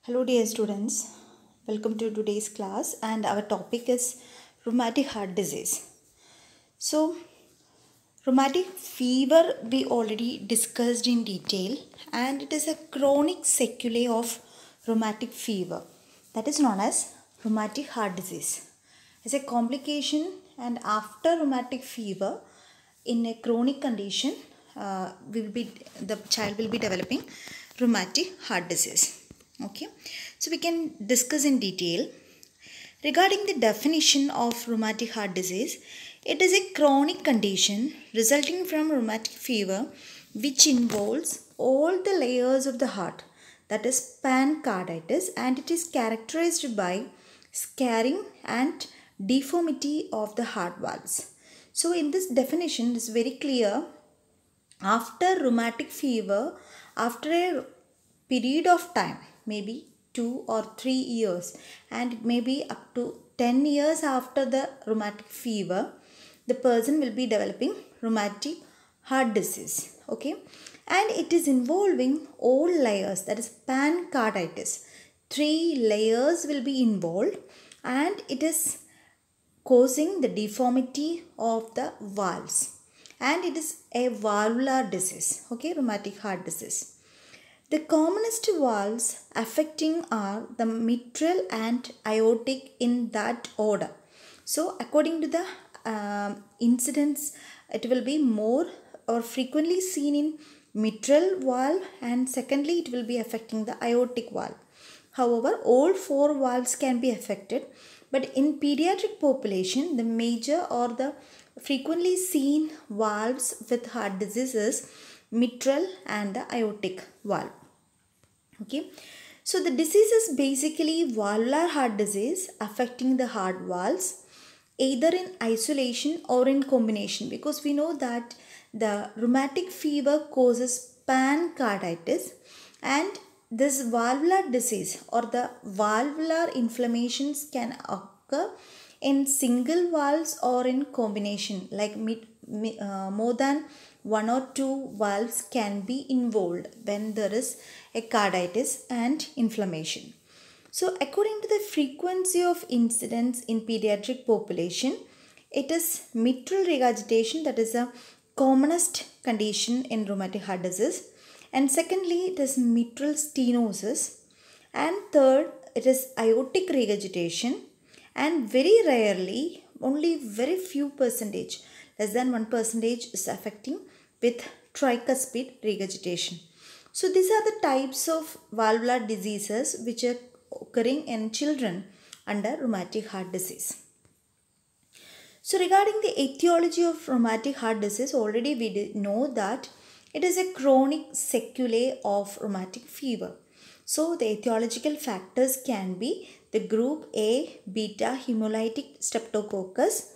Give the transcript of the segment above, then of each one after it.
Hello dear students, welcome to today's class and our topic is rheumatic heart disease. So rheumatic fever we already discussed in detail and it is a chronic sequelae of rheumatic fever that is known as rheumatic heart disease. As a complication and after rheumatic fever in a chronic condition the child will be developing rheumatic heart disease. Okay, so we can discuss in detail regarding the definition of rheumatic heart disease. It is a chronic condition resulting from rheumatic fever which involves all the layers of the heart, that is pancarditis, and it is characterized by scarring and deformity of the heart valves. So in this definition it is very clear, after rheumatic fever, after a period of time, maybe 2 or 3 years, and maybe up to 10 years after the rheumatic fever, the person will be developing rheumatic heart disease. Okay, and it is involving all layers, that is pancarditis. 3 layers will be involved, and it is causing the deformity of the valves, and it is a valvular disease. Okay, rheumatic heart disease. The commonest valves affecting are the mitral and aortic in that order. So according to the incidence, it will be more or frequently seen in mitral valve, and secondly it will be affecting the aortic valve. However, all 4 valves can be affected, but in pediatric population the major or the frequently seen valves with heart disease is mitral and the aortic valve. Okay, so the disease is basically valvular heart disease affecting the heart valves either in isolation or in combination, because we know that the rheumatic fever causes pancarditis, and this valvular disease or the valvular inflammations can occur in single valves or in combination, like more than 1 or 2 valves can be involved when there is a carditis and inflammation. So according to the frequency of incidence in pediatric population, it is mitral regurgitation that is the commonest condition in rheumatic heart disease, and secondly it is mitral stenosis, and third it is aortic regurgitation, and very rarely, only very few percentage, less than 1% is affecting with tricuspid regurgitation. So these are the types of valvular diseases which are occurring in children under rheumatic heart disease. So regarding the etiology of rheumatic heart disease, already we did know that it is a chronic sequelae of rheumatic fever. So the etiological factors can be the group A beta hemolytic streptococcus,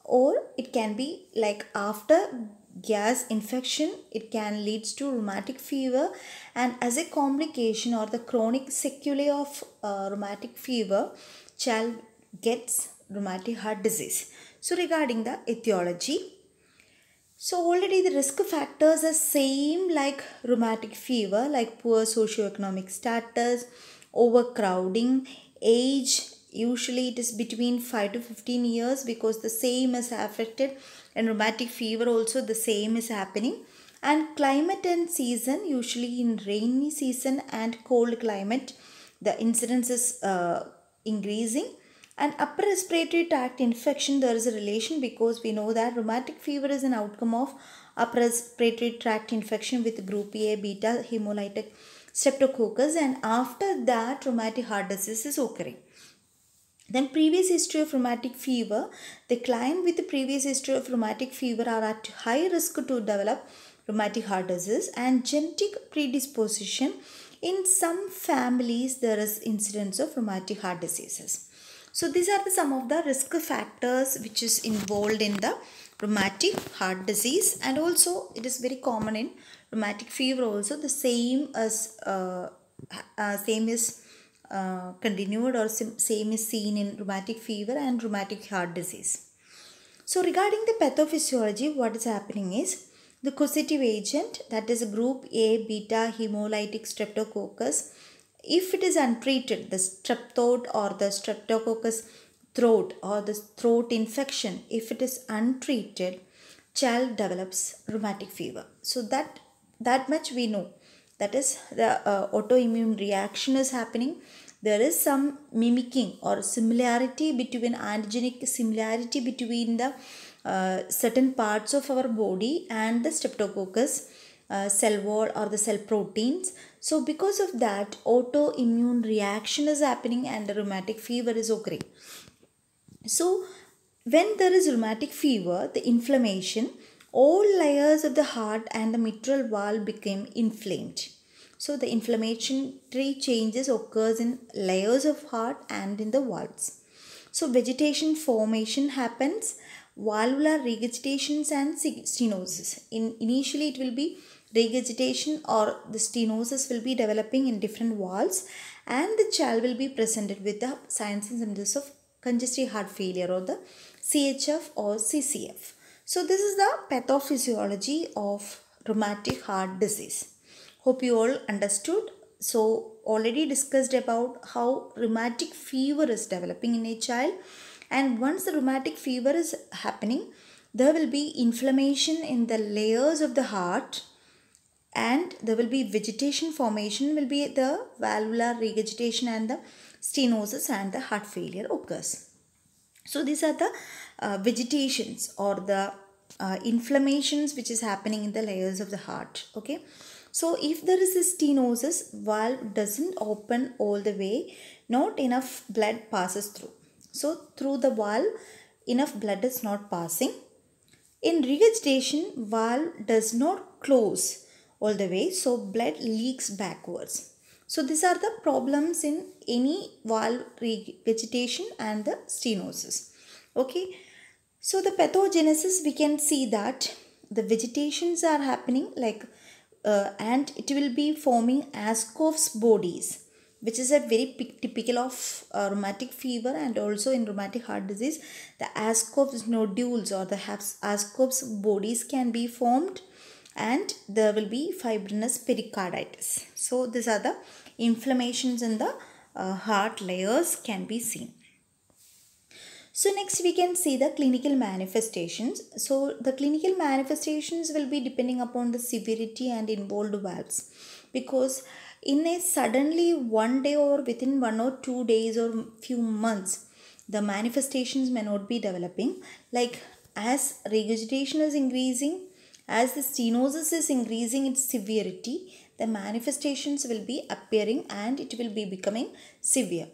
or it can be like after gas infection it can leads to rheumatic fever, and as a complication or the chronic sequelae of rheumatic fever, child gets rheumatic heart disease. So regarding the etiology, so already the risk factors are same like rheumatic fever, like poor socioeconomic status, overcrowding, age. Usually it is between 5 to 15 years, because the same is affected, and rheumatic fever also the same is happening. And climate and season, usually in rainy season and cold climate the incidence is increasing. And upper respiratory tract infection, there is a relation, because we know that rheumatic fever is an outcome of upper respiratory tract infection with group A beta hemolytic streptococcus, and after that rheumatic heart disease is occurring. Then previous history of rheumatic fever, the client with the previous history of rheumatic fever are at high risk to develop rheumatic heart disease, and genetic predisposition. In some families there is incidence of rheumatic heart diseases. So these are some of the risk factors which is involved in the rheumatic heart disease, and also it is very common in rheumatic fever also, the same as continued or same is seen in rheumatic fever and rheumatic heart disease. So regarding the pathophysiology, what is happening is the causative agent, that is group A beta hemolytic streptococcus, If it is untreated, the strep throat or the streptococcus throat or the throat infection, if it is untreated, child develops rheumatic fever. So that much we know. That is, the autoimmune reaction is happening. There is some mimicking or similarity between antigenic similarity between the certain parts of our body and the streptococcus cell wall or the cell proteins. So because of that, autoimmune reaction is happening and the rheumatic fever is occurring. So when there is rheumatic fever, the inflammation, all layers of the heart and the mitral valve become inflamed. So the inflammatory changes occurs in layers of heart and in the valves. So vegetation formation happens, valvular regurgitations and stenosis. Initially it will be regurgitation or the stenosis will be developing in different valves, and the child will be presented with the signs and symptoms of congestive heart failure or the CHF or CCF. So this is the pathophysiology of rheumatic heart disease. Hope you all understood. So already discussed about how rheumatic fever is developing in a child, and once the rheumatic fever is happening, there will be inflammation in the layers of the heart, and there will be vegetation formation, will be the valvular regurgitation and the stenosis, and the heart failure occurs. So these are the vegetations or the inflammations which is happening in the layers of the heart. Okay. So if there is a stenosis, valve doesn't open all the way, not enough blood passes through. So through the valve, enough blood is not passing. In regurgitation, valve does not close all the way, so blood leaks backwards. So these are the problems in any valve regurgitation and the stenosis. Okay. So the pathogenesis, we can see that the vegetations are happening and it will be forming Ascoff's bodies, which is a very typical of rheumatic fever, and also in rheumatic heart disease, the Ascoff's nodules or the Ascoff's bodies can be formed, and there will be fibrinous pericarditis. So these are the inflammations in the heart layers can be seen. So next we can see the clinical manifestations. So the clinical manifestations will be depending upon the severity and involved valves, because in a suddenly one day or within 1 or 2 days or few months, the manifestations may not be developing. Like as regurgitation is increasing, as the stenosis is increasing its severity, the manifestations will be appearing and it will be becoming severe.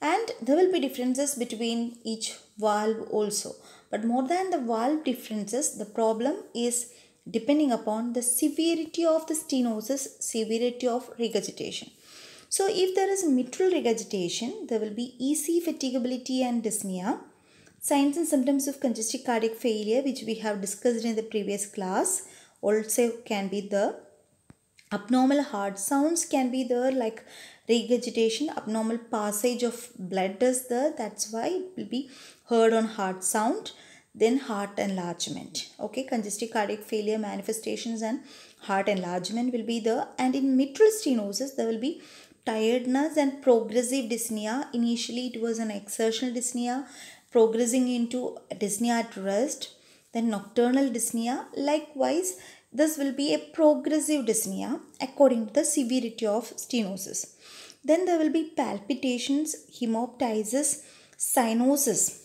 And there will be differences between each valve also. But more than the valve differences, the problem is depending upon the severity of the stenosis, severity of regurgitation. So if there is mitral regurgitation, there will be EC fatigability and dyspnea. Signs and symptoms of congestive cardiac failure, which we have discussed in the previous class, also can be there. Abnormal heart sounds can be there, like regurgitation, abnormal passage of blood is there, that's why it will be heard on heart sound. Then heart enlargement. Okay, congestive cardiac failure manifestations and heart enlargement will be there. And in mitral stenosis, there will be tiredness and progressive dyspnea. Initially it was an exertional dyspnea progressing into dyspnea at rest, then nocturnal dyspnea. Likewise, this will be a progressive dyspnea according to the severity of stenosis. Then there will be palpitations, hemoptysis, cyanosis,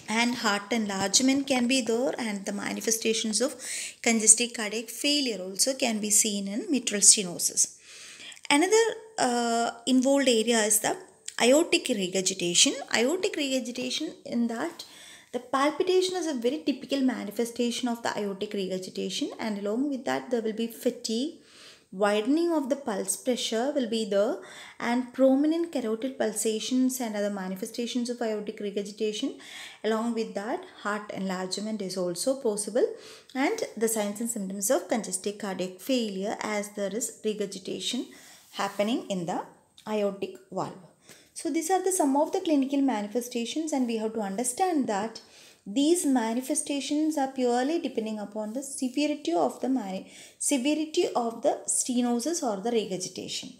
and heart enlargement can be there, and the manifestations of congestive cardiac failure also can be seen in mitral stenosis. Another involved area is the aortic regurgitation. Aortic regurgitation, in that the palpitation is a very typical manifestation of the aortic regurgitation, and along with that there will be fatigue, widening of the pulse pressure will be there, and prominent carotid pulsations and other manifestations of aortic regurgitation. Along with that, heart enlargement is also possible, and the signs and symptoms of congestive cardiac failure as there is regurgitation happening in the aortic valve. So these are the some of the clinical manifestations, and we have to understand that these manifestations are purely depending upon the severity of the stenosis or the regurgitation.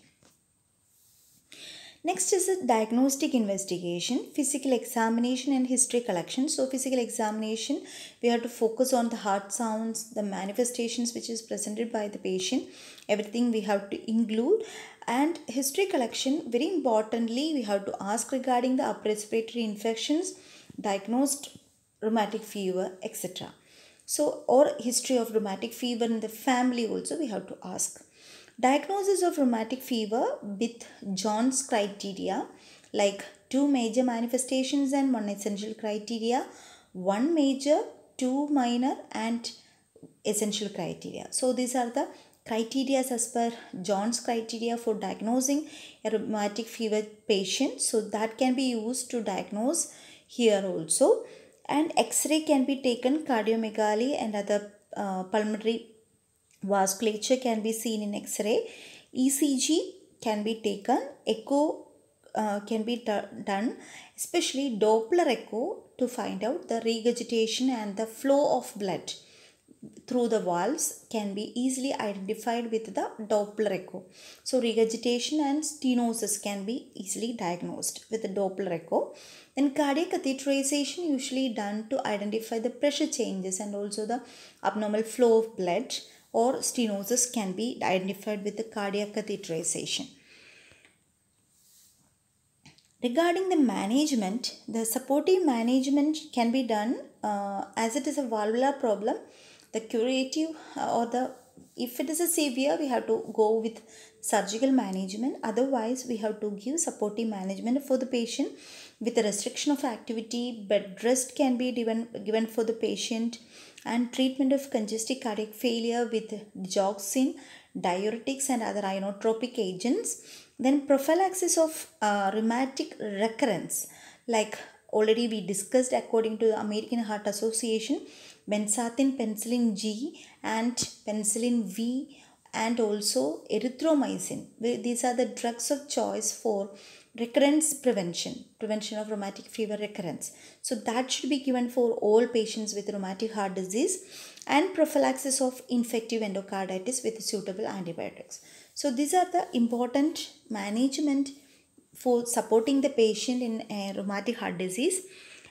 Next is a diagnostic investigation, physical examination and history collection. So physical examination, we have to focus on the heart sounds, the manifestations which is presented by the patient, everything we have to include. And history collection, very importantly, we have to ask regarding the upper respiratory infections, diagnosed rheumatic fever, etc. So, or history of rheumatic fever in the family also we have to ask. Diagnosis of rheumatic fever with John's criteria, like two major manifestations and one essential criteria, one major, two minor and essential criteria. So these are the criteria as per John's criteria for diagnosing a rheumatic fever patient. So that can be used to diagnose here also. And X-ray can be taken, cardiomegaly and other pulmonary vasculature can be seen in X-ray. ECG can be taken. Echo can be done, especially Doppler echo, to find out the regurgitation and the flow of blood through the valves can be easily identified with the Doppler echo. So regurgitation and stenosis can be easily diagnosed with the Doppler echo. Then cardiac catheterization usually done to identify the pressure changes and also the abnormal flow of blood, or stenosis can be identified with the cardiac catheterization. Regarding the management, the supportive management can be done as it is a valvular problem. The curative or the, if it is a severe, we have to go with surgical management. Otherwise, we have to give supportive management for the patient with a restriction of activity. Bed rest can be given for the patient, and treatment of congestive cardiac failure with digoxin, diuretics and other inotropic agents. Then prophylaxis of rheumatic recurrence, like already we discussed according to the American Heart Association, benzathine, penicillin G and penicillin V and also erythromycin. These are the drugs of choice for recurrence prevention of rheumatic fever recurrence. So that should be given for all patients with rheumatic heart disease, and prophylaxis of infective endocarditis with suitable antibiotics. So these are the important management for supporting the patient in rheumatic heart disease.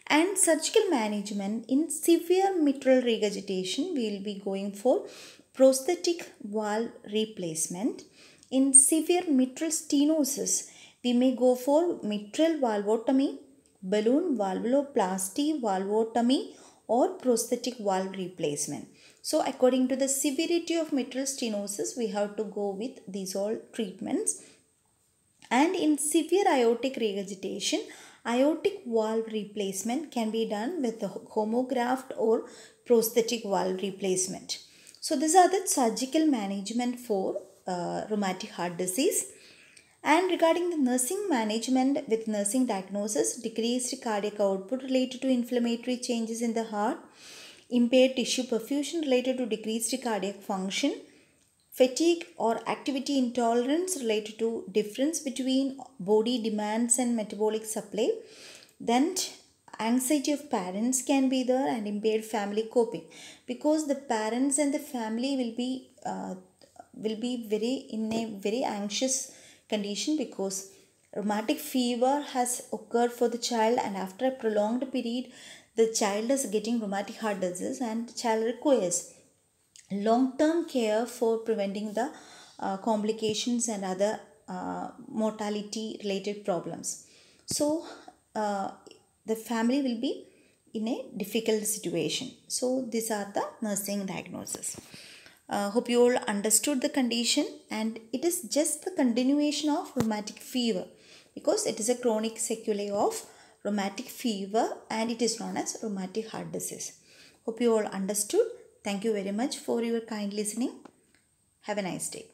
And surgical management in severe mitral regurgitation, we will be going for prosthetic valve replacement. In severe mitral stenosis, we may go for mitral valvotomy, balloon valvuloplasty, valvotomy or prosthetic valve replacement. So according to the severity of mitral stenosis, we have to go with these all treatments. And in severe aortic regurgitation, aortic valve replacement can be done with the homograft or prosthetic valve replacement. So these are the surgical management for rheumatic heart disease. And regarding the nursing management with nursing diagnosis, decreased cardiac output related to inflammatory changes in the heart, impaired tissue perfusion related to decreased cardiac function, fatigue or activity intolerance related to difference between body demands and metabolic supply. Then anxiety of parents can be there, and impaired family coping, because the parents and the family will be very in a very anxious condition, because rheumatic fever has occurred for the child, and after a prolonged period the child is getting rheumatic heart disease, and the child requires long-term care for preventing the complications and other mortality related problems. So the family will be in a difficult situation. So these are the nursing diagnosis. Hope you all understood the condition, and it is just the continuation of rheumatic fever, because it is a chronic sequelae of rheumatic fever and it is known as rheumatic heart disease. Hope you all understood. Thank you very much for your kind listening. Have a nice day.